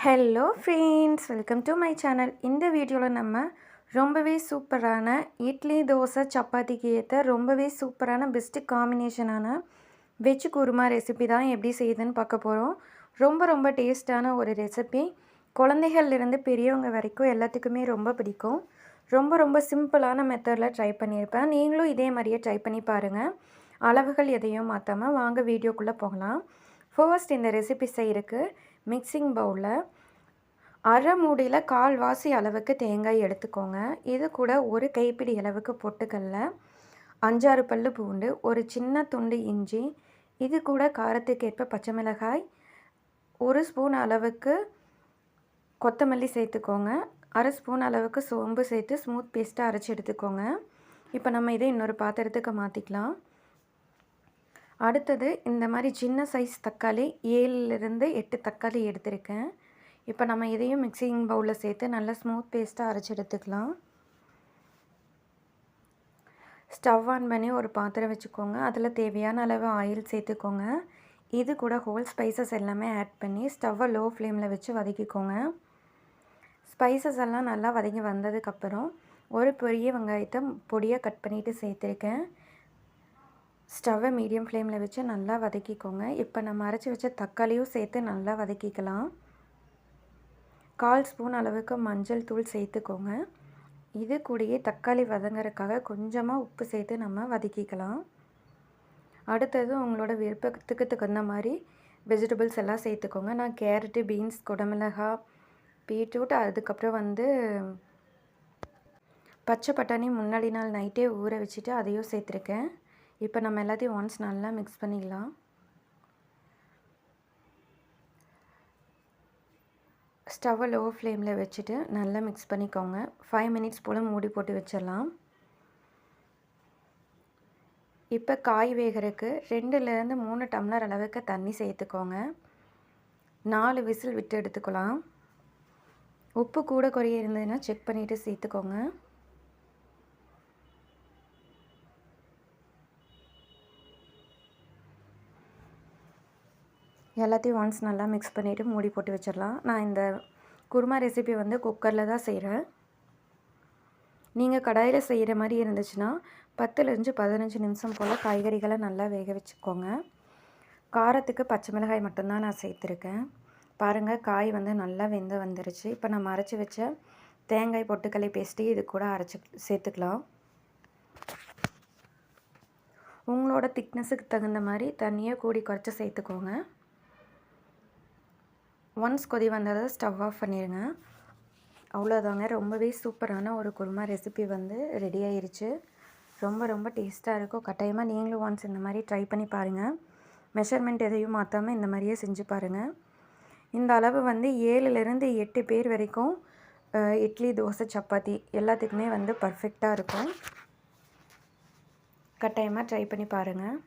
Hello friends, welcome to my channel. இந்த வீடியோவில் நம்ம ரொம்பவே சூப்பரான இட்லி, தோசை, சப்பாத்திக்கு ஏற்ற ரொம்பவே சூப்பரான பெஸ்ட்டு காம்பினேஷனான வெஜ் குருமா ரெசிபி தான் எப்படி செய்யுதுன்னு பார்க்க போகிறோம். ரொம்ப டேஸ்டான ஒரு ரெசிபி. குழந்தைகள்லேருந்து பெரியவங்க வரைக்கும் எல்லாத்துக்குமே ரொம்ப பிடிக்கும். ரொம்ப சிம்பிளான மெத்தடில் ட்ரை பண்ணியிருப்பேன். நீங்களும் இதே மாதிரியே ட்ரை பண்ணி பாருங்கள். அளவுகள் எதையும் மாற்றாமல் வாங்க வீடியோக்குள்ளே போகலாம். ஃபர்ஸ்ட் இந்த ரெசிபி செய்கிறதுக்கு மிக்சிங் பவுலில் அரை மூடியில் கால்வாசி அளவுக்கு தேங்காய் எடுத்துக்கோங்க. இது கூட ஒரு கைப்பிடி அளவுக்கு பொட்டுக்கடல, 5-6 பல்லு பூண்டு, ஒரு சின்ன துண்டு இஞ்சி, இது கூட காரத்துக்கேற்ப பச்சை மிளகாய், 1 ஸ்பூன் அளவுக்கு கொத்தமல்லி சேர்த்துக்கோங்க. 1/2 ஸ்பூன் அளவுக்கு சோம்பு சேர்த்து ஸ்மூத் பேஸ்ட்டாக அரைச்சி எடுத்துக்கோங்க. இப்போ நம்ம இதை இன்னொரு பாத்திரத்துக்கு மாற்றிக்கலாம். அடுத்தது இந்த மாதிரி சின்ன சைஸ் தக்காளி 7லிருந்து 8 தக்காளி எடுத்திருக்கேன். இப்போ நம்ம இதையும் மிக்சிங் பவுலில் சேர்த்து நல்லா ஸ்மூத் பேஸ்ட்டாக அரைச்சி எடுத்துக்கலாம். ஸ்டவ் ஆன் பண்ணி ஒரு பாத்திரம் வச்சுக்கோங்க. அதில் தேவையான அளவு ஆயில் சேர்த்துக்கோங்க. இது கூட ஹோல் ஸ்பைசஸ் எல்லாமே ஆட் பண்ணி ஸ்டவ்வை லோ ஃப்ளேமில் வச்சு வதக்கிக்கோங்க. ஸ்பைசஸ் எல்லாம் நல்லா வதங்கி வந்ததுக்கப்புறம் ஒரு பெரிய வெங்காயத்தை பொடியாக கட் பண்ணிவிட்டு சேர்த்துருக்கேன். ஸ்டவ்வை மீடியம் ஃப்ளேமில் வச்சு நல்லா வதக்கிக்கோங்க. இப்போ நம்ம அரைச்சி வச்ச தக்காளியும் சேர்த்து நல்லா வதக்கிக்கலாம். 1/4 ஸ்பூன் அளவுக்கு மஞ்சள் தூள் சேர்த்துக்கோங்க. இது கூடயே தக்காளி வதங்குறதுக்காக கொஞ்சமாக உப்பு சேர்த்து நம்ம வதக்கிக்கலாம். அடுத்தது உங்களோட விருப்பத்துக்கு தகுந்த மாதிரி வெஜிடபிள்ஸ் எல்லாம் சேர்த்துக்கோங்க. நான் கேரட்டு, பீன்ஸ், குடமிளகாய், பீட்ரூட், அதுக்கப்புறம் பச்சை பட்டாணி முன்னாடி நாள் நைட்டே ஊற வச்சுட்டு அதையும் சேர்த்துருக்கேன். இப்போ நம்ம எல்லாத்தையும் ஒன்ஸ் நல்லா மிக்ஸ் பண்ணிக்கலாம். ஸ்டவ்வை லோ ஃப்ளேமில் வச்சுட்டு நல்லா மிக்ஸ் பண்ணிக்கோங்க. 5 மினிட்ஸ் போல் மூடி போட்டு வச்சிடலாம். இப்போ காய் வேகிறதுக்கு 2லேருந்து 3 டம்ளர் அளவுக்கு தண்ணி சேர்த்துக்கோங்க. 4 விசில் விட்டு எடுத்துக்கலாம். உப்பு கூட குறைய இருந்ததுன்னா செக் பண்ணிவிட்டு சேர்த்துக்கோங்க. எல்லாத்தையும் ஒன்ஸ் நல்லா மிக்ஸ் பண்ணிவிட்டு மூடி போட்டு வச்சிடலாம். நான் இந்த குருமா ரெசிபி குக்கரில் தான் செய்கிறேன். நீங்கள் கடாயில் செய்கிற மாதிரி இருந்துச்சுன்னா 10லேருந்து 15 நிமிஷம் போல் காய்கறிகளை நல்லா வேக வச்சுக்கோங்க. காரத்துக்கு பச்சை மிளகாய் மட்டும்தான் நான் சேர்த்துருக்கேன். பாருங்கள், காய் நல்லா வெந்து வந்துருச்சு. இப்போ நம்ம அரைச்சி வச்ச தேங்காய் பொட்டுக்கடலை பேஸ்ட்டு இது கூட அரைச்சி சேர்த்துக்கலாம். உங்களோட திக்னஸுக்கு தகுந்த மாதிரி தண்ணியை கூடி குறைச்சி சேர்த்துக்கோங்க. ஒன்ஸ் கொதி வந்ததை ஸ்டவ் ஆஃப் பண்ணிடுங்க. அவ்வளோதாங்க, ரொம்பவே சூப்பரான ஒரு குருமா ரெசிபி ரெடி ஆயிருச்சு. ரொம்ப டேஸ்ட்டாக இருக்கும். கட்டாயமாக நீங்களும் ஒன்ஸ் இந்த மாதிரி ட்ரை பண்ணி பாருங்கள். மெஷர்மெண்ட் எதையும் மாற்றாமல் இந்த மாதிரியே செஞ்சு பாருங்கள். இந்த அளவு 7லேருந்து 8 பேர் வரைக்கும் இட்லி, தோசை, சப்பாத்தி எல்லாத்துக்குமே பர்ஃபெக்டாக இருக்கும். கட்டாயமாக ட்ரை பண்ணி பாருங்கள்.